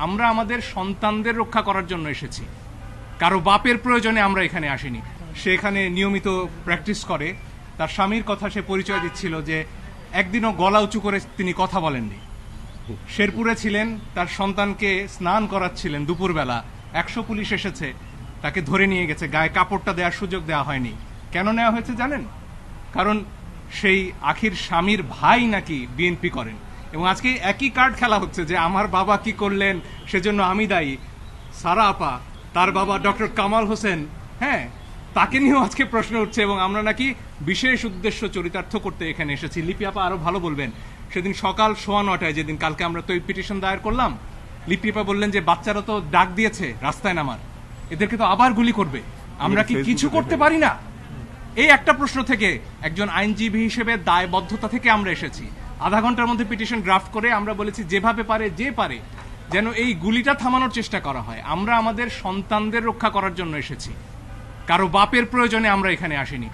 আমরা আমাদের সন্তানদের রক্ষা করার জন্য এসেছি, কারো বাপের প্রয়োজনে আমরা এখানে আসিনি। সে এখানে নিয়মিত প্র্যাকটিস করে। তার স্বামীর কথা সে পরিচয় দিচ্ছিল যে একদিনও গলা উঁচু করে তিনি কথা বলেননি। শেরপুরে ছিলেন, তার সন্তানকে স্নান করাচ্ছিলেন দুপুরবেলা, 100 পুলিশ এসেছে, তাকে ধরে নিয়ে গেছে, গায়ে কাপড়টা দেওয়ার সুযোগ দেওয়া হয়নি। কেন নেওয়া হয়েছে জানেন? কারণ সেই আখির স্বামীর ভাই নাকি বিএনপি করেন, এবং আজকে একই কার্ড খেলা হচ্ছে যে আমার বাবা কি করলেন সেজন্য আমি দায়ী। সারা আপা, তার বাবা ডক্টর কামাল হোসেন, হ্যাঁ, তাকে নিয়েও আজকে প্রশ্ন উঠছে, এবং আমরা নাকি বিশেষ উদ্দেশ্য চরিতার্থ করতে এখানে এসেছি। লিপি আপা আরো ভালো বলবেন। সেদিন সকাল 9:15 যেদিন কালকে আমরা তো এই পিটিশন দায়ের করলাম, লিপি আপা বললেন যে বাচ্চারা তো ডাক দিয়েছে রাস্তায় নামার, এদেরকে তো আবার গুলি করবে, আমরা কি কিছু করতে পারি না? এই একটা প্রশ্ন থেকে একজন আইনজীবী হিসেবে দায়বদ্ধতা থেকে আমরা এসেছি। আধা ঘন্টার মধ্যে পিটিশন ড্রাফট করে আমরা বলেছি যেভাবে পারে যে পারে যেন এই গুলিটা থামানোর চেষ্টা করা হয়। আমরা আমাদের সন্তানদের রক্ষা করার জন্য এসেছি, কারো বাপের প্রয়োজনে আমরা এখানে আসিনি।